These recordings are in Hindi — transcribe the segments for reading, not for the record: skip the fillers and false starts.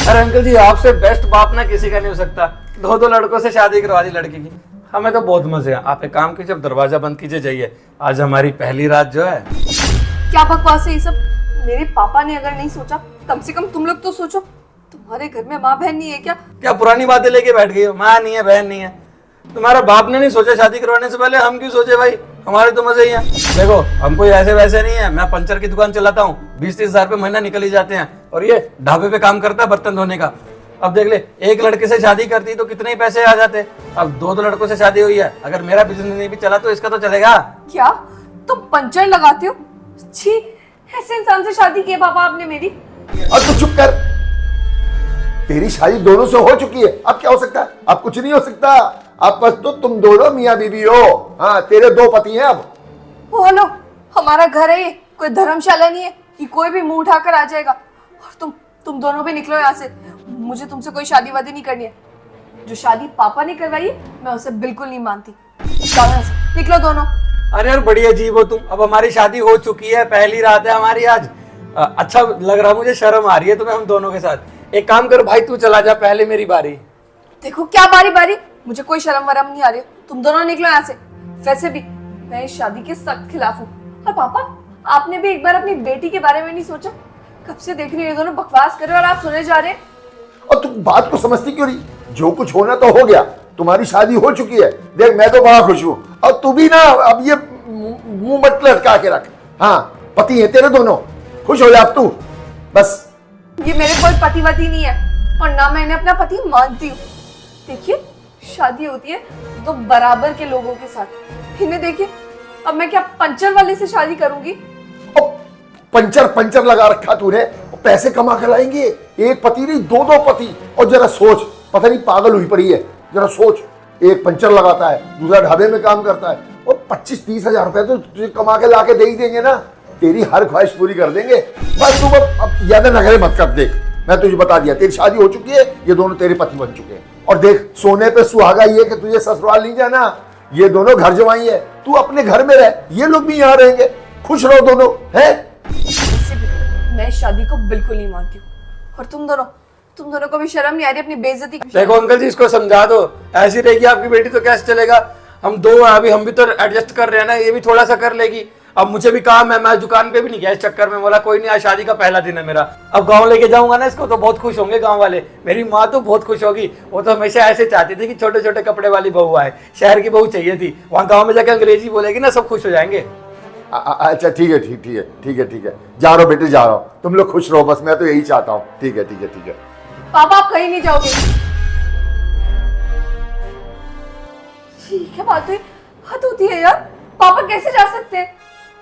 अरे अंकल जी, आपसे बेस्ट बाप ना किसी का नहीं हो सकता। दो दो लड़कों से शादी करवा दी लड़की की। हमें तो बहुत मजे हैं। आप एक काम कीजिए, दरवाजा बंद कीजिए, जाइए। आज हमारी पहली रात जो है। क्या बकवास है ये सब। मेरे पापा ने अगर नहीं सोचा, कम से कम तुम लोग तो सोचो। तुम्हारे घर में माँ बहन नहीं है क्या? क्या पुरानी बातें लेके बैठ गई हो? माँ नहीं है, बहन नहीं है। तुम्हारा बाप ने नहीं सोचा शादी करवाने से पहले, हम क्यों सोचे भाई? हमारे तो मजे ही हैं। देखो, हम कोई ऐसे वैसे नहीं है। मैं पंचर की दुकान चलाता हूँ, 20-30 हजार रुपये महीना निकल ही जाते हैं। और ये ढाबे पे काम करता है बर्तन धोने का। अब देख ले, एक लड़के से शादी करती तो कितने ही पैसे आ जाते। अब दो लड़कों से शादी हुई है। अगर मेरा बिजनेस नहीं भी चला तो इसका तो चलेगा। क्या तुम पंचर लगाते हो? छी, ऐसे इंसान से शादी की है पापा आपने मेरी। और तू चुप कर। तेरी शादी दोनों से हो चुकी है, अब क्या हो सकता है? अब कुछ नहीं हो सकता। अब बस तो तुम दोनों मियाँ बीवी हो। हाँ, तेरे दो पति हैं अब। ओ लो, हमारा घर है ये, कोई धर्मशाला नहीं है कि कोई भी मुंह उठाकर आ जाएगा। और तुम दोनों भी निकलो यहाँ से। मुझे तुमसे कोई शादी वादी नहीं करनी है। जो शादी पापा ने करवाई मैं उसे बिल्कुल नहीं मानती। जाओ यहाँ से, निकलो दोनों। अरे यार, बड़ी अजीब हो तुम। अब हमारी शादी हो चुकी है, पहली रात है हमारी आज। अच्छा लग रहा, मुझे शर्म आ रही है तुम्हें हम दोनों के साथ। एक काम कर भाई, तू चला जा, पहले मेरी बारी। देखो क्या बारी बारी, मुझे कोई शर्म वरम नहीं आ रही। तुम दोनों निकलो यहाँ से। वैसे भी मैं इस शादी के सख्त खिलाफ हूँ। और पापा, आपने भी एक बार अपनी बेटी के बारे में नहीं सोचा? कब से देख रही हो ये दोनों बकवास कर रहे हो और आप सुने जा रहे हैं। और तुम बात को समझती क्यों नहीं? जो कुछ होना तो हो गया, तुम्हारी शादी हो चुकी है। देख, मैं तो बड़ा खुश हूँ। और तू भी ना, अब ये मुंह मत लटका के रख। हाँ, पति है तेरे दोनों, खुश हो जा अब तू बस। ये मेरे कोई पतिवती नहीं है और ना मैंने अपना पति मानती हूँ। देखिए, शादी होती है तो बराबर के लोगों के साथ। इन्हें देखिए, अब मैं क्या पंचर वाले से शादी करूंगी? और पंचर लगा रखा तूने। पैसे कमा कर लाएंगे, एक पति नहीं दो पति। और जरा सोच, पता नहीं पागल हुई पड़ी है। जरा सोच, एक पंचर लगाता है, दूसरा ढाबे में काम करता है। और 25-30 हजार रुपए तो तुझे कमा के लाके दे ही देंगे ना। तेरी हर ख्वाहिश पूरी कर देंगे। बस तू अब ज्यादा नखरे मत कर। देख, मैं तुझे बता दिया, तेरी शादी हो चुकी है, ये दोनों तेरे पति बन चुके हैं। और देख, सोने पे सुहागा ये कि तुझे ससुराल नहीं जाना। ये दोनों घर जवाई है, तू अपने घर में रह, ये लोग भी यहाँ रहेंगे। खुश रहो दोनों, है? मैं इस शादी को बिल्कुल नहीं मानती हूँ। और तुम दोनों को भी शर्म नहीं आ रही अपनी बेइज्जती की? देखो अंकल जी, इसको समझा दो। ऐसी रहेगी आपकी बेटी तो कैसे चलेगा? हम दो हैं अभी, हम भी तो एडजस्ट कर रहे हैं ना। ये भी थोड़ा सा कर लेगी। अब मुझे भी काम है, मैं दुकान पे भी नहीं गया इस चक्कर में। बोला कोई नहीं, आज शादी का पहला दिन है मेरा। अब गांव लेके जाऊंगा ना इसको तो बहुत खुश होंगे गांव वाले। मेरी माँ तो बहुत खुश होगी। वो तो हमेशा ऐसे चाहती थी कि छोटे छोटे कपड़े वाली बहू आए। शहर की बहू चाहिए थी। वहाँ गाँव में जाकर अंग्रेजी बोलेगी ना, सब खुश हो जाएंगे। अच्छा ठीक है। जा रहा हूँ बेटे, जा रहा हूँ। तुम लोग खुश रहो बस, मैं तो यही चाहता हूँ। ठीक है। पापा, आप कहीं नहीं जाओगे। ठीक है, बात हुई, हद होती है यार। पापा कैसे जा सकते हैं?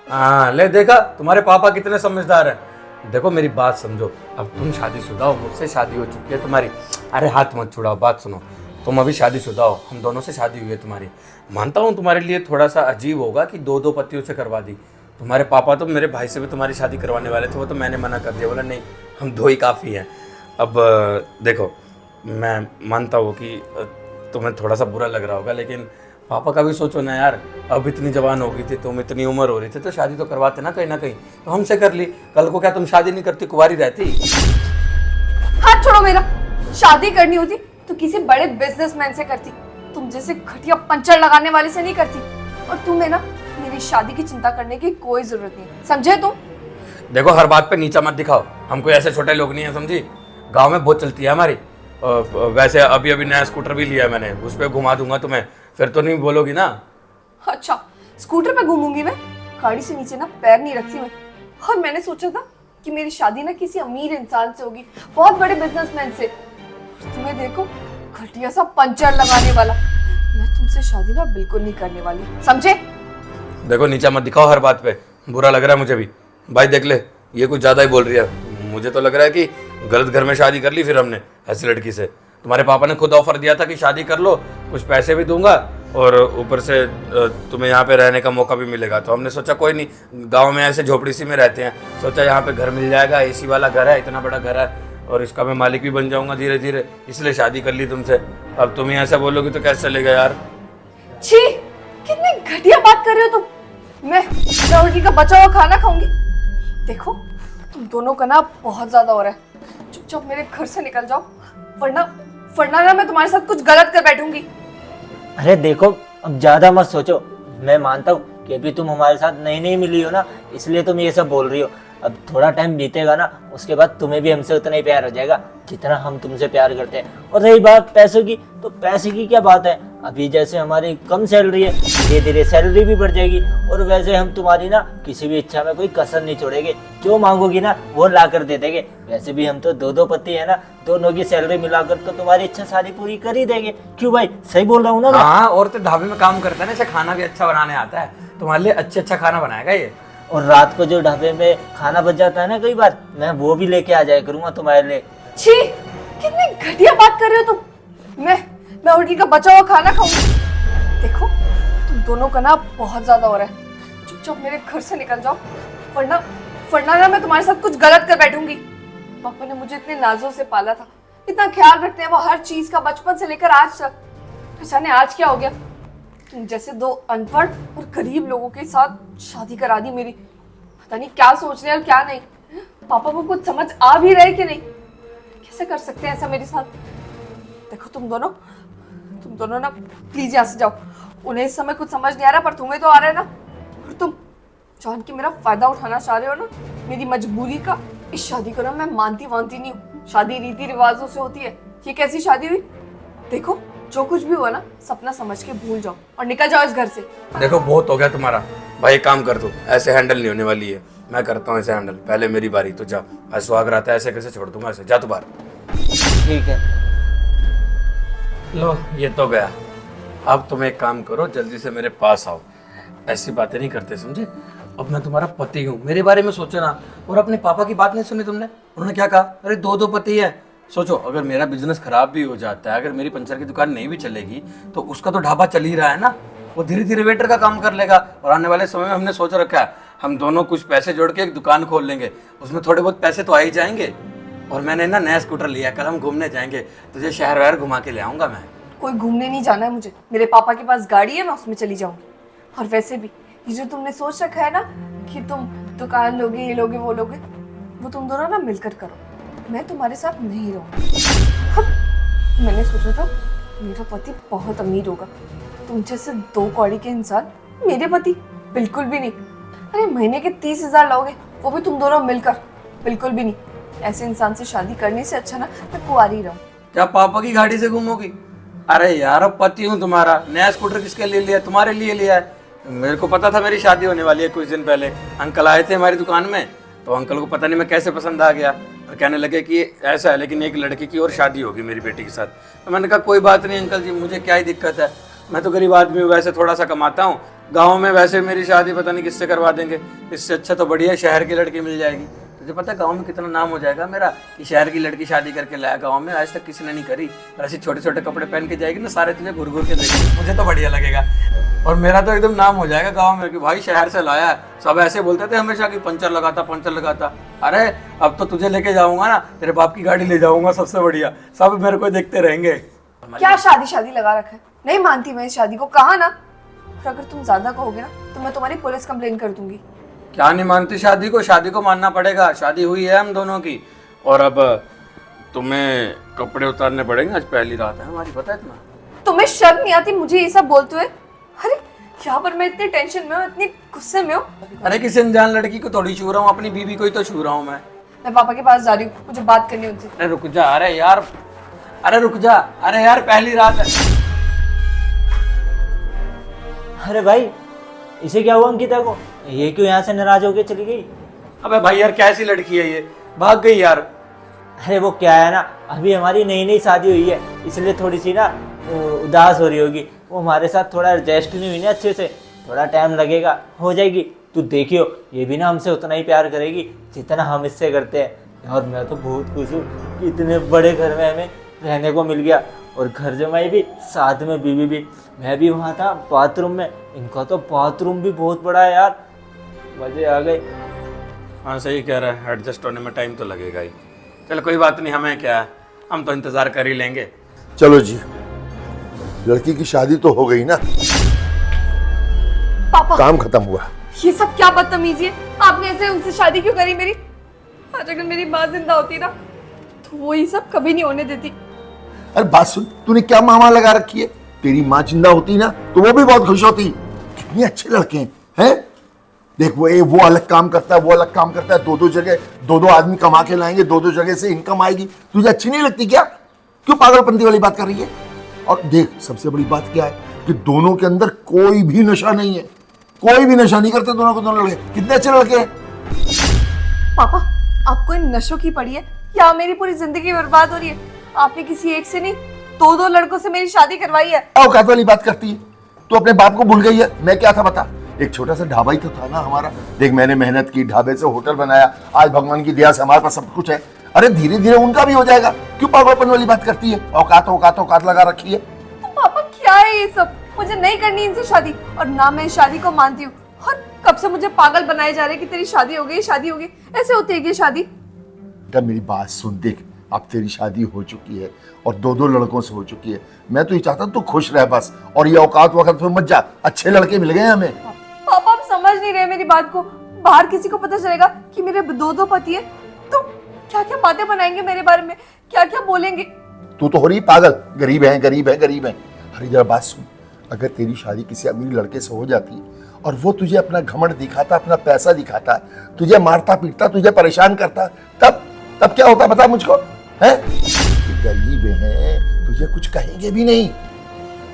हाँ ले, देखा तुम्हारे पापा कितने समझदार हैं। देखो मेरी बात समझो। अब तुम शादीशुदा हो, मुझसे शादी हो चुकी है तुम्हारी। अरे हाथ मत छुड़ाओ, बात सुनो। तुम अभी शादीशुदा हो, हम दोनों से शादी हुई है तुम्हारी। मानता हूँ तुम्हारे लिए थोड़ा सा अजीब होगा कि दो पतियों से करवा दी। तुम्हारे पापा तो मेरे भाई से भी तुम्हारी शादी करवाने वाले थे, वो तो मैंने मना कर दिया। बोला नहीं, हम दो ही काफ़ी हैं। अब देखो, मैं मानता हूँ कि तुम्हें थोड़ा सा बुरा लग रहा होगा, लेकिन पापा का भी सोचो ना यार। अब इतनी जवान हो गई थी तुम, इतनी उम्र हो रही थी, तो शादी तो करवाते ना कहीं ना कहीं। तो हमसे कर ली। कल को क्या तुम शादी नहीं करती, कुंवारी रहती? हाथ छोड़ो मेरा। शादी करनी होती तो किसी बड़े बिजनेसमैन से करती। तुम जैसे घटिया पंचर लगाने वाले से नहीं करती। और तुम्हें ना मेरी शादी की चिंता करने की कोई जरूरत नहीं, समझे तुम? देखो, हर बात पे नीचा मत दिखाओ। हम कोई ऐसे छोटे लोग नहीं है, समझी? गांव में बहुत चलती है हमारी। वैसे अभी नया स्कूटर भी लिया है मैंने, उस पर घुमा दूंगा तुम्हें। फिर तो नहीं बोलोगी ना? अच्छा, स्कूटर पे घूमूंगी मैं? गाड़ी से नीचे ना पैर नहीं रखती मैं। और मैंने सोचा था कि मेरी शादी ना किसी अमीर इंसान से होगी, बहुत बड़े बिजनेसमैन से। तुम्हें देखो, घटिया सा पंचर लगाने वाला। मैं तुमसे शादी ना बिल्कुल नहीं करने वाली, समझे? देखो, नीचा मत दिखाओ हर बात पे। बुरा लग रहा है मुझे भी। भाई देख ले, ये कुछ ज़्यादा ही बोल रही है। मुझे तो लग रहा है कि गलत घर में शादी कर ली फिर हमने ऐसी लड़की से। तुम्हारे पापा ने खुद ऑफर दिया था कि शादी कर लो, कुछ पैसे भी दूंगा और ऊपर से तुम्हें यहाँ पे रहने का मौका भी मिलेगा। तो हमने सोचा कोई नहीं, गांव में ऐसे झोपड़ी सी में रहते हैं, सोचा यहाँ पे घर मिल जाएगा। एसी वाला घर है, इतना बड़ा घर है, और इसका मैं मालिक भी बन जाऊंगा धीरे धीरे, इसलिए शादी कर ली तुमसे। अब तुम ही ऐसा बोलोगी तो कैसे चलेगा यार? छी, कितनी घटिया बात कर रहे हो तुम। मैं लड़की का बचा हुआ खाना खाऊंगी? देखो, तुम दोनों का ना बहुत ज्यादा हो रहा है। चुपचाप मेरे घर से निकल जाओ, वरना वरना ना मैं तुम्हारे साथ कुछ गलत कर बैठूंगी। अरे देखो, अब ज्यादा मत सोचो। मैं मानता हूँ कि अभी तुम हमारे साथ नई नई मिली हो ना, इसलिए तुम ये सब बोल रही हो। अब थोड़ा टाइम बीतेगा ना, उसके बाद तुम्हें भी हमसे उतना ही प्यार हो जाएगा जितना हम तुमसे प्यार करते हैं। और रही बात पैसों की, तो पैसे की क्या बात है, अभी जैसे हमारी कम सैलरी है, धीरे धीरे सैलरी भी बढ़ जाएगी। और वैसे हम तुम्हारी ना किसी भी इच्छा में कोई कसर नहीं छोड़ेंगे, जो मांगोगी ना वो ला कर दे देंगे। वैसे भी हम तो दो पति है ना, दोनों की सैलरी मिलाकर तो तुम्हारी इच्छा सारी पूरी कर ही देंगे। क्यों भाई, सही बोल रहा हूँ ना मैं? हाँ, और तो ढाबे में काम करता है ना, इसे खाना भी अच्छा बनाने आता है, तुम्हारे लिए अच्छा खाना बनाएगा ये। और रात को जो ढाबे में खाना बच जाता है ना कई बार, मैं वो भी लेके आ जाया करूंगा तुम्हारे लिए। छी, कितनी घटिया बात कर रहे हो तुम। मैं होटल का बचा हुआ खाना खाऊंगी। देखो, तुम दोनों का ना बहुत ज्यादा हो रहा है। चुपचाप मेरे घर से निकल जाओ, वरना वरना ना मैं तुम्हारे साथ कुछ गलत कर बैठूंगी। पापा ने मुझे इतने नाजों से पाला था, इतना ख्याल रखते हैं वो हर चीज का, बचपन से लेकर आज तक। पहचाने आज क्या हो गया, तुम जैसे दो अनपढ़ और गरीब लोगों के साथ शादी करा दी मेरी। पता नहीं क्या सोच रहे हैं और क्या नहीं। पापा को कुछ समझ आ भी रहे कि नहीं, कैसे कर सकते हैं ऐसा मेरे साथ। देखो तुम दोनों ना प्लीज यहाँ से जाओ। उन्हें इस समय कुछ समझ नहीं आ रहा, पर तुम्हें तो आ रहा है ना। और तुम जान के मेरा फायदा उठाना चाह रहे हो ना, मेरी मजबूरी का। इस शादी को ना मैं मानती नहीं हूँ। शादी रीति रिवाजों से होती है, ये कैसी शादी हुई। देखो, जो कुछ भी हुआ ना, सपना समझ के भूल जाओ और निकल जाओ इस घर से। देखो, बहुत हो गया तुम्हारा भाई, एक काम कर दो, ऐसे हैंडल नहीं होने वाली है। मैं करता हूँ ऐसे हैंडल, पहले मेरी बारी, तो जा। आज सुहाग रात है, ऐसे कैसे छोड़ दूंगा ऐसे, जा तू बाहर। ठीक है। लो, ये तो गया। अब तुम एक काम करो, जल्दी से मेरे पास आओ। ऐसी बातें नहीं करते, समझे? अब मैं तुम्हारा पति हूँ, मेरे बारे में सोचो ना। और अपने पापा की बात नहीं सुनी तुमने? उन्होंने क्या कहा? अरे दो पति है। सोचो, अगर मेरा बिजनेस खराब भी हो जाता है, अगर मेरी पंचर की दुकान नहीं भी चलेगी, तो उसका तो ढाबा चल ही रहा है ना। वो धीरे धीरे वेटर का काम कर लेगा। और आने वाले समय में हमने सोच रखा है, हम दोनों कुछ पैसे जोड़ के एक दुकान खोल लेंगे, उसमें थोड़े बहुत पैसे तो आ ही जाएंगे। और मैंने ना नया स्कूटर लिया, कल हम घूमने जाएंगे, तुझे शहर वहर घुमा के ले आऊंगा मैं। कोई घूमने नहीं जाना है मुझे, मेरे पापा के पास गाड़ी है, मैं उसमें चली जाऊंगी। और वैसे भी ये जो तुमने सोच रखा है ना कि तुम दुकान लोगे, ये लोगे, वो लोगे, वो तुम दोनों ना मिलकर करो। मैं तुम्हारे साथ नहीं रहूंगी। मैंने सोचा था मेरा पति बहुत अमीर होगा, तुम जैसे दो कौड़ी के इंसान। मेरे पति बिल्कुल भी नहीं। अरे महीने के 30,000 लोगे, वो भी तुम दोनों मिलकर, बिल्कुल भी नहीं। ऐसे इंसान से शादी करने से अच्छा ना मैं कुंवारी रहूं। क्या पापा की गाड़ी से घूमोगी? अरे यार, अब पति हूँ तुम्हारा। नया स्कूटर किसके लिए लिया? तुम्हारे लिए लिया है। मेरे को पता था मेरी शादी होने वाली है। कुछ दिन पहले अंकल आए थे हमारी दुकान में, तो अंकल को पता नहीं मैं कैसे पसंद आ गया, और कहने लगे कि ऐसा है, लेकिन एक लड़की की और शादी होगी मेरी बेटी के साथ। तो मैंने कहा कोई बात नहीं अंकल जी, मुझे क्या ही दिक्कत है, मैं तो गरीब आदमी हूँ, वैसे थोड़ा सा कमाता हूँ। गाँव में वैसे मेरी शादी पता नहीं किससे करवा देंगे, इससे अच्छा तो बढ़िया शहर की लड़की मिल जाएगी। तुझे पता है गांव में कितना नाम हो जाएगा मेरा, कि शहर की लड़की शादी करके लाया। गांव में आज तक किसी ने नहीं करी। और ऐसे छोटे छोटे कपड़े पहन के जाएगी ना, सारे तुझे घुर घुर के देखेंगे, मुझे तो बढ़िया लगेगा। और मेरा तो एकदम नाम हो जाएगा गांव में कि भाई शहर से लाया है। सब ऐसे बोलते थे हमेशा कि पंचर लगाता। अरे अब तो तुझे लेके जाऊंगा ना, तेरे बाप की गाड़ी ले जाऊंगा सबसे बढ़िया, सब मेरे को देखते रहेंगे। क्या शादी लगा रखा है? नहीं मानती मैं इस शादी को, कहा ना। और अगर तुम ज्यादा कहोगे ना तो मैं तुम्हारी पुलिस कंप्लेन कर दूंगी। क्या नहीं मानती शादी को? शादी को मानना पड़ेगा। शादी हुई है हम दोनों की, और अब तुम्हें कपड़े उतारने पड़ेंगे। आज पहली रात है हमारी, पता है तुम्हें? तुम्हें शर्म नहीं आती मुझे ये सब बोलते हुए? अरे यहाँ पर मैं इतनी टेंशन में हूँ, इतनी गुस्से में हूँ। अरे किसी अनजान लड़की को थोड़ी छू रहा हूँ, अपनी बीवी को ही तो छू रहा हूँ मैं। पापा के पास जा रही हूँ, मुझे बात करनी है उनसे। अरे रुक जा, अरे रुक जा, अरे यार पहली रात है। अरे भाई, इसे क्या हुआ अंकिता को? ये क्यों यहाँ से नाराज होके चली गई? अबे भाई यार, कैसी लड़की है ये, भाग गई यार। अरे वो क्या है ना, अभी हमारी नई शादी हुई है, इसलिए थोड़ी सी ना उदास हो रही होगी। वो हमारे साथ थोड़ा एडजस्ट नहीं हुई ना अच्छे से, थोड़ा टाइम लगेगा, हो जाएगी। तू देखियो, ये भी ना हमसे उतना ही प्यार करेगी जितना हम इससे करते हैं। और मैं तो बहुत खुश हूँ कि इतने बड़े घर में हमें रहने को मिल गया, और घर जमाई भी, साथ में बीवी भी। मैं भी वहाँ था बाथरूम में, इनका तो बाथरूम भी बहुत बड़ा है यार, मजे आ गए। हाँ सही कह रहा है, एडजस्ट होने में टाइम तो लगेगा ही। चल कोई बात नहीं, हमें क्या है, हम तो इंतजार कर ही लेंगे। चलो जी, लड़की की शादी तो हो गई ना, पापा काम खत्म हुआ। ये सब क्या बदतमीजी है? आपने ऐसे उनसे शादी क्यों करी मेरी? आज अगर मेरी माँ जिंदा होती ना, तो वो ये सब कभी नहीं होने देती। अरे बात सुन, तूने क्या मामा लगा रखी है? तेरी माँ जिंदा होती ना तो वो भी बहुत खुश होती। कितने अच्छे लड़के हैं। देख वो अलग काम करता है, वो अलग काम करता है, दो जगह दो आदमी कमा के लाएंगे, दो जगह से इनकम आएगी। तुझे अच्छी नहीं लगती क्या? क्यों पागलपंती वाली बात कर रही है? और देख सबसे बड़ी बात क्या है कि दोनों के अंदर कोई भी नशा नहीं है, कोई भी नशा नहीं करते दोनों को। दोनों लड़के कितने अच्छे लड़के हैं। पापा आपको इन नशों की पड़ी है या मेरी पूरी जिंदगी बर्बाद हो रही है? आपने किसी एक से नहीं दो लड़कों से मेरी शादी करवाई है। औकात वाली बात करती है। तू अपने बाप को भूल गई है। मैं क्या था बता, एक छोटा सा ढाबा ही तो था ना हमारा। देख मैंने मेहनत की, ढाबे से होटल बनाया, आज भगवान की दया से हमारे पास सब कुछ है। अरे धीरे धीरे उनका भी हो जाएगा। क्यों पागलपन वाली बात करती है? औकात औकात औकात लगा रखी है। तो पापा क्या है ये सब? मुझे नहीं करनी इनसे शादी, और ना मैं इस शादी को मानती हूँ। और कब से मुझे पागल बनाए जा रहे हैं कि तेरी शादी हो गई, शादी हो गई। ऐसे होती है क्या शादी? बेटा मेरी बात सुन, देख अब तेरी शादी हो चुकी है और दो लड़कों से हो चुकी है। मैं तो ये चाहता तू खुश रह बस, और ये औकात वक्त में मत जा। अच्छे लड़के मिल गए हमें। पापा आप समझ नहीं रहे मेरी बात को। बाहर किसी को पता चलेगा कि मेरे दो पति है तो क्या क्या बातें बनाएंगे मेरे बारे में, क्या क्या बोलेंगे। तू तो हो रही पागल, गरीब है गरीब है गरीब है। अरे जरा बात सुन, अगर तेरी शादी किसी अमीर लड़के से हो जाती और वो तुझे अपना घमंड दिखाता, अपना पैसा दिखाता, तुझे मारता पीटता, तुझे परेशान करता, तब क्या होता बता मुझको? है गरीब हैं, तुझे कुछ कहेंगे भी नहीं।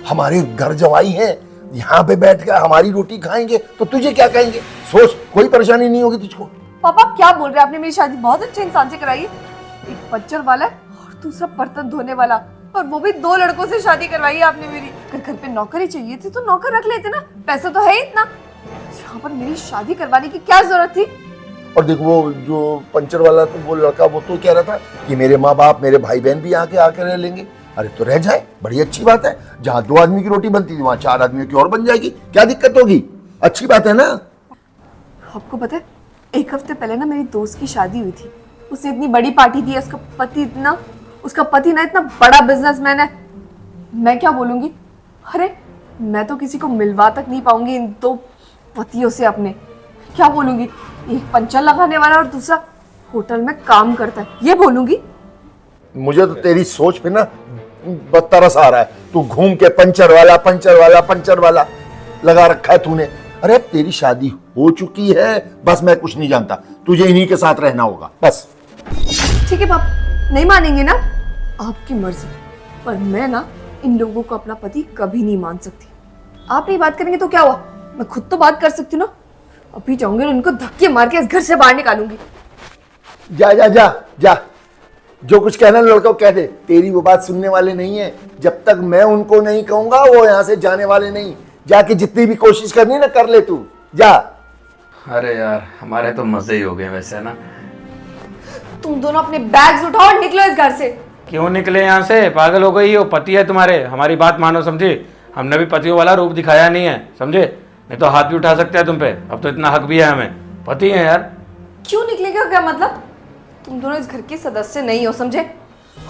हमारे घर जवाई हैं, यहाँ पे बैठ कर हमारी रोटी खाएंगे तो तुझे क्या कहेंगे? सोच, कोई परेशानी नहीं होगी तुझको। पापा क्या बोल रहे हैं? आपने मेरी शादी बहुत अच्छे इंसान से कराई है। एक बच्चर वाला है और दूसरा बर्तन धोने वाला, और वो भी दो लड़कों से शादी करवाई है आपने मेरी। अगर घर पे नौकरी चाहिए थी तो नौकर रख लेते ना, पैसा तो है ही इतना। यहाँ पर मेरी शादी करवाने की क्या जरूरत थी? और देखो वो जो पंचर वाला तो वो लड़का, वो तो कह रहा था कि मेरे माँ बाप मेरे भाई बहन भी आके रह लेंगे। अरे तो रह जाए, बड़ी अच्छी बात है। जहाँ 2 आदमी की रोटी बनती थी वहाँ 4 आदमियों की और बन जाएगी। क्या दिक्कत होगी? अच्छी बात है ना। आपको पता है एक हफ्ते पहले ना मेरी दोस्त की शादी हुई थी। उसने इतनी बड़ी पार्टी दी है। उसका पति ना इतना बड़ा बिजनेसमैन है। मैं क्या बोलूंगी? अरे मैं तो किसी को मिलवा तक नहीं पाऊंगी इन 2 पतियों से अपने। क्या बोलूंगी? एक पंचर लगाने वाला और दूसरा होटल में काम करता है, ये बोलूंगी। मुझे तो तेरी सोच पे ना तरस आ रहा है। तू घूम के पंचर वाला लगा रखा है तूने। अरे अब तेरी शादी हो चुकी है, बस मैं कुछ नहीं जानता। तुझे इन्हीं के साथ रहना होगा बस। ठीक है पापा, नहीं मानेंगे ना? आपकी मर्जी, पर मैं ना इन लोगों को अपना पति कभी नहीं मान सकती। आप नहीं बात करेंगे तो क्या हुआ? मैं खुद तो बात कर सकती हूँ ना। अभी जाऊंगी और इनको धक्के मार के इस घर से बाहर निकालूंगी। जा जा जा जा, जो कुछ कहना लड़कों कह दे। तेरी वो बात सुनने वाले नहीं है। जब तक मैं उनको नहीं कहूंगा वो यहाँ से जाने वाले नहीं। जाके जितनी भी कोशिश करनी है ना कर ले, तू जा। अरे यार हमारे तो मजे ही हो गए वैसे ना। तुम दोनों अपने बैग्स उठाओ और निकलो इस घर से। क्यों निकले यहाँ से? पागल हो गई हो? पति है तुम्हारे, हमारी बात मानो, समझे? हमने भी पतियों वाला रूप दिखाया नहीं है, समझे? नहीं तो हाथ भी उठा सकते हैं तुम पे। अब तो इतना हक भी है हमें, पति है यार। क्यों निकलेगा? क्या मतलब? तुम दोनों इस घर के सदस्य नहीं हो, समझे?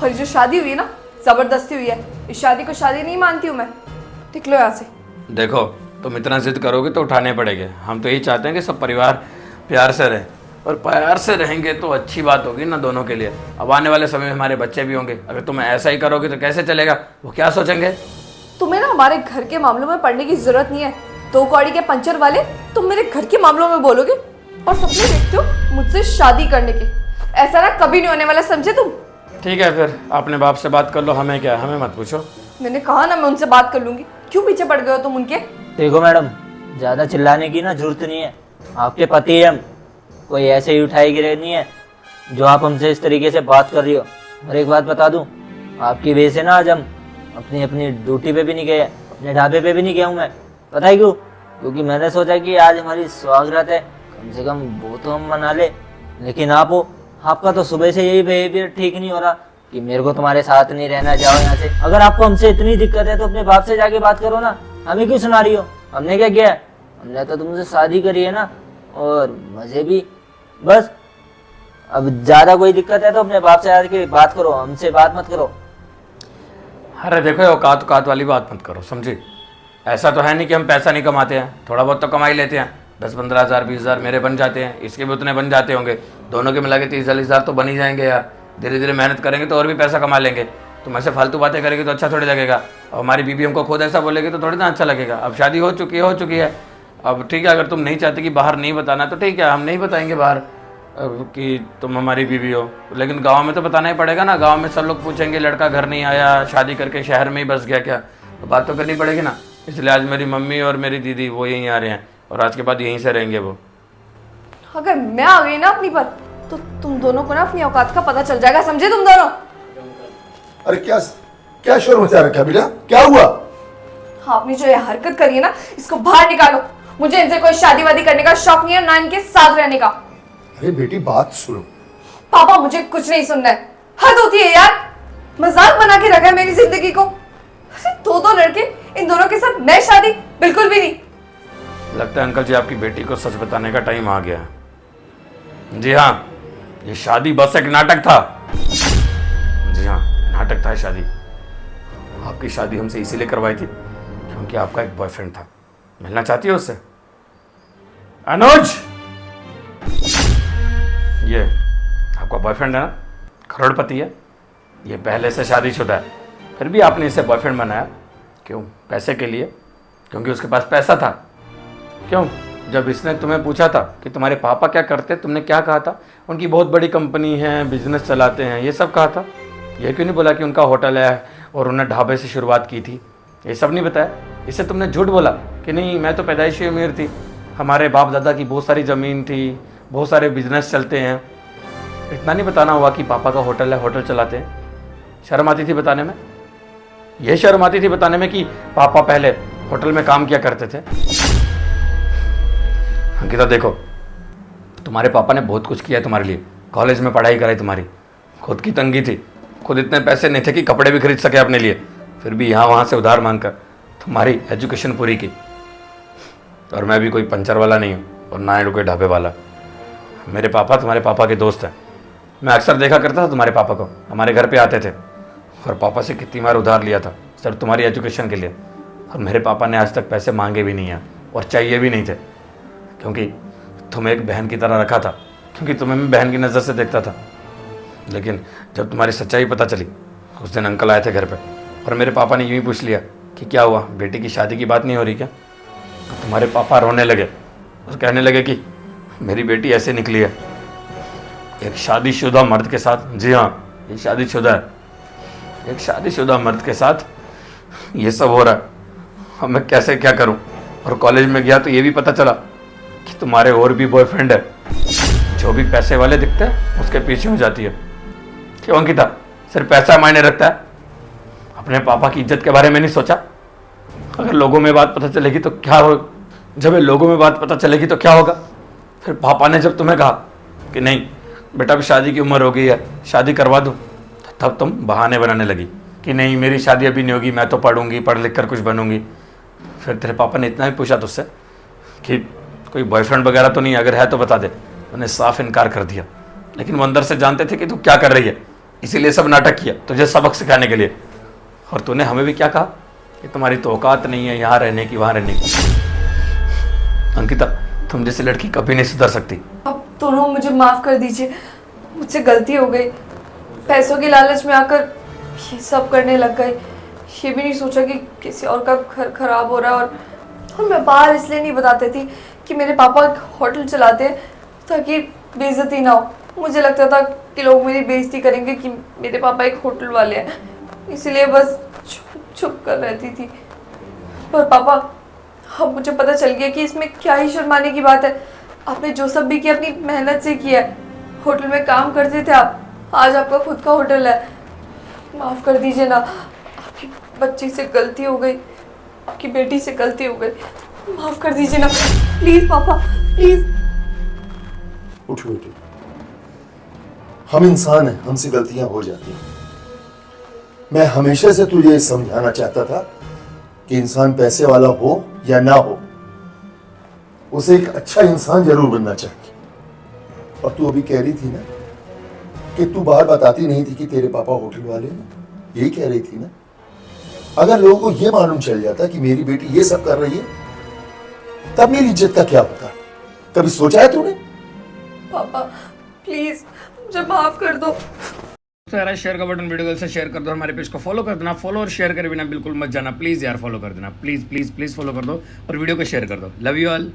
और जो शादी हुई है ना, जबरदस्ती हुई है। इस शादी को शादी नहीं मानती हूँ मैं। निकलो यहाँ से। देखो तुम इतना जिद करोगे तो उठाने पड़ेंगे। हम तो यही चाहते हैं कि सब परिवार प्यार से रहे, और प्यार से रहेंगे तो अच्छी बात होगी ना दोनों के लिए। अब आने वाले समय में हमारे बच्चे भी होंगे। अगर तुम ऐसा ही करोगे तो कैसे चलेगा? वो क्या सोचेंगे? तुम्हें ना हमारे घर के मामलों में पढ़ने की जरूरत नहीं है। 2 कौड़ी के पंचर वाले, तुम मेरे घर के मामलों में बोलोगे और सपने देखते हो मुझसे शादी करने के। ऐसा ना कभी नहीं होने वाला, समझे तुम? ठीक है फिर अपने बाप से बात कर लो, हमें क्या, हमें मत पूछो। मैंने कहा ना मैं उनसे बात कर लूंगी। क्यों पीछे पड़ गए हो तुम उनके? देखो मैडम, ज़्यादा चिल्लाने की ना जरूरत नहीं है। आपके पति है हम, कोई ऐसे ही उठाई गिरे नहीं है जो आप हमसे इस तरीके से बात कर रही हो। और एक बात बता दूं, आपकी वजह से ना आज हम अपनी ड्यूटी पे भी नहीं गए, अपने ढाबे पे भी नहीं गया हूँ मैं। पता है क्यों? क्योंकि मैंने सोचा कि आज हमारी स्वागत है, कम से कम वो तो हम मना ले। लेकिन आप हो, आपका तो सुबह से यही बिहेवियर ठीक नहीं हो रहा कि मेरे को तुम्हारे साथ नहीं रहना, जाओ यहाँ से। अगर आपको हमसे इतनी दिक्कत है तो अपने बाप से जाके बात करो ना, हमें क्यों सुना रही हो? हमने क्या किया है? हमने तो तुमसे शादी करी है ना, और मजे भी। बस अब ज़्यादा कोई दिक्कत है तो अपने बाप से जाके बात करो, हमसे बात मत करो। अरे देखो औकात औकात वाली बात मत करो, समझे? ऐसा तो है नहीं कि हम पैसा नहीं कमाते हैं, थोड़ा बहुत तो कमा ही लेते हैं। 10-15 हज़ार 20 हज़ार मेरे बन जाते हैं, इसके भी उतने बन जाते होंगे। दोनों के मिला के 30-40 हज़ार तो बन ही जाएंगे यार। धीरे धीरे मेहनत करेंगे तो और भी पैसा कमा लेंगे। तुम ऐसे फालतू बातें करेंगे तो अच्छा थोड़ी लगेगा, और हमारी बीबी हमको खुद ऐसा बोलेगी तो थोड़ी ना अच्छा लगेगा। अब शादी हो चुकी है। अब ठीक है, अगर तुम नहीं चाहते कि बाहर नहीं बताना तो ठीक है, हम नहीं बताएंगे बाहर कि तुम हमारी बीवी हो, लेकिन गांव में तो बताना ही पड़ेगा ना। गांव में सब लोग पूछेंगे लड़का घर नहीं आया, शादी करके शहर में ही बस गया क्या, तो बात तो करनी पड़ेगी ना। इसलिए आज मेरी मम्मी और मेरी दीदी वो यहीं आ रहे हैं, और आज के बाद यहीं से रहेंगे वो। अगर मैं आ गई ना अपनी पर, तो तुम दोनों को ना अपनी औकात का पता चल जाएगा, समझे तुम दोनों। अरे क्या क्या शोर मचा रखा है बेटा, क्या हुआ? आपने जो ये हरकत करी है ना, इसको बाहर निकालो। मुझे इनसे कोई शादी वादी करने का शौक नहीं है, ना इनके साथ रहने का। अरे बेटी बात सुनो। पापा मुझे कुछ नहीं सुनना है, हद होती है यार। मजाक बना के रखा है मेरी जिंदगी को। अरे दो लड़के, इन दोनों के साथ मैं शादी बिल्कुल भी नहीं। लगता है अंकल जी आपकी बेटी को सच बताने का टाइम आ गया है। जी हाँ, ये शादी बस एक नाटक था। जी हाँ, नाटक था शादी। आपकी शादी हमसे इसीलिए करवाई थी क्योंकि आपका एक बॉयफ्रेंड था। मिलना चाहती हो उससे? अनुज, ये आपका बॉयफ्रेंड है ना, करोड़पति है, ये पहले से शादीशुदा है, फिर भी आपने इसे बॉयफ्रेंड बनाया क्यों? पैसे के लिए? क्योंकि उसके पास पैसा था? क्यों? जब इसने तुम्हें पूछा था कि तुम्हारे पापा क्या करते, तुमने क्या कहा था? उनकी बहुत बड़ी कंपनी है, बिजनेस चलाते हैं, ये सब कहा था। ये क्यों नहीं बोला कि उनका होटल है और उन्हें ढाबे से शुरुआत की थी? ये सब नहीं बताया। इससे तुमने झूठ बोला कि नहीं मैं तो पैदाइशी अमीर थी, हमारे बाप दादा की बहुत सारी ज़मीन थी, बहुत सारे बिजनेस चलते हैं। इतना नहीं बताना हुआ कि पापा का होटल है, होटल चलाते हैं? शर्म आती थी बताने में? ये शर्म आती थी बताने में कि पापा पहले होटल में काम किया करते थे? अंकिता देखो, तुम्हारे पापा ने बहुत कुछ किया है तुम्हारे लिए, कॉलेज में पढ़ाई कराई तुम्हारी, खुद की तंगी थी, खुद इतने पैसे नहीं थे कि कपड़े भी खरीद सके अपने लिए, फिर भी यहाँ वहाँ से उधार मांगकर तुम्हारी एजुकेशन पूरी की। और मैं भी कोई पंचर वाला नहीं हूँ और ना ही कोई ढाबे वाला। मेरे पापा तुम्हारे पापा के दोस्त हैं। मैं अक्सर देखा करता था तुम्हारे पापा को, हमारे घर पे आते थे, और पापा से कितनी बार उधार लिया था सिर्फ तुम्हारी एजुकेशन के लिए। और मेरे पापा ने आज तक पैसे मांगे भी नहीं हैं और चाहिए भी नहीं थे, क्योंकि तुम्हें एक बहन की तरह रखा था, क्योंकि तुम्हें मैं बहन की नज़र से देखता था। लेकिन जब तुम्हारी सच्चाई पता चली, उस दिन अंकल आए थे घर पे, और मेरे पापा ने यूँ ही पूछ लिया कि क्या हुआ, बेटी की शादी की बात नहीं हो रही क्या? तो तुम्हारे पापा रोने लगे और कहने लगे कि मेरी बेटी ऐसे निकली है, एक शादीशुदा मर्द के साथ। जी हाँ, ये शादीशुदा है, एक शादीशुदा मर्द के साथ ये सब हो रहा है। अब मैं कैसे क्या करूं? और कॉलेज में गया तो ये भी पता चला कि तुम्हारे और भी बॉयफ्रेंड है, जो भी पैसे वाले दिखते हैं उसके पीछे हो जाती है। क्यों अंकिता, सिर्फ पैसा मायने रखता है? अपने पापा की इज्जत के बारे में नहीं सोचा? अगर लोगों में बात पता चलेगी तो क्या हो, जब लोगों में बात पता चलेगी तो क्या होगा? फिर पापा ने जब तुम्हें कहा कि नहीं बेटा अभी शादी की उम्र हो गई है, शादी करवा दूँ, तब तुम बहाने बनाने लगी कि नहीं मेरी शादी अभी नहीं होगी, मैं तो पढ़ूंगी, पढ़ लिख कर कुछ बनूंगी। फिर तेरे पापा ने इतना भी पूछा तुझसे कि कोई बॉयफ्रेंड वगैरह तो नहीं, अगर है तो बता दे। उन्हें साफ इनकार कर दिया, लेकिन वो अंदर से जानते थे कि तू क्या कर रही है, इसीलिए सब नाटक किया तुझे सबक सिखाने के लिए। और तूने हमें भी क्या कहा कि तुम्हारी तो औकात नहीं है यहाँ रहने की, वहाँ रहने की। अंकिता, तुम जैसी लड़की कभी नहीं सुधर सकती। अब दोनों मुझे माफ कर दीजिए, मुझसे गलती हो गई। पैसों की लालच में आकर ये सब करने लग गए। ये भी नहीं सोचा कि किसी और का घर खराब हो रहा है। और मैं बाहर इसलिए नहीं बताती थी कि मेरे पापा होटल चलाते हैं ताकि बेइज्जती ना हो। मुझे लगता था कि लोग मेरी बेइज्जती करेंगे कि मेरे पापा एक होटल वाले हैं, इसलिए बस छुप कर रहती थी। पर पापा, अब मुझे पता चल गया कि इसमें क्या ही शर्माने की बात है। आपने जो सब भी किया अपनी मेहनत से किया है। होटल में काम करते थे आप, आज आपका खुद का होटल है। माफ़ कर दीजिए ना, आपकी बच्ची से गलती हो गई, आपकी बेटी से गलती हो गई, माफ़ कर दीजिए ना प्लीज़ पापा, प्लीज़। उठ बेटी, हम इंसान हैं, हमसे गलतियां हो जाती हैं। मैं हमेशा से तुझे ये समझाना चाहता था कि इंसान पैसे वाला हो या ना हो, उसे एक अच्छा इंसान जरूर बनना चाहिए। और तू अभी कह रही थी ना कि तू बाहर बताती नहीं थी कि तेरे पापा होटल वाले हैं, यही कह रही थी ना। अगर लोगों को यह मालूम चल जाता कि मेरी बेटी ये सब कर रही है, तब मेरी इज्जत का क्या होता? कभी सोचा है तूने? पापा प्लीज़ मुझे माफ़ कर दो। तो यार शेयर का बटन वीडियो से शेयर कर दो, हमारे पेज को फॉलो कर देना, फॉलो और शेयर करे बिना बिल्कुल मत जाना, प्लीज यार फॉलो कर देना, प्लीज प्लीज प्लीज फॉलो कर दो और वीडियो को शेयर कर दो। Love you all.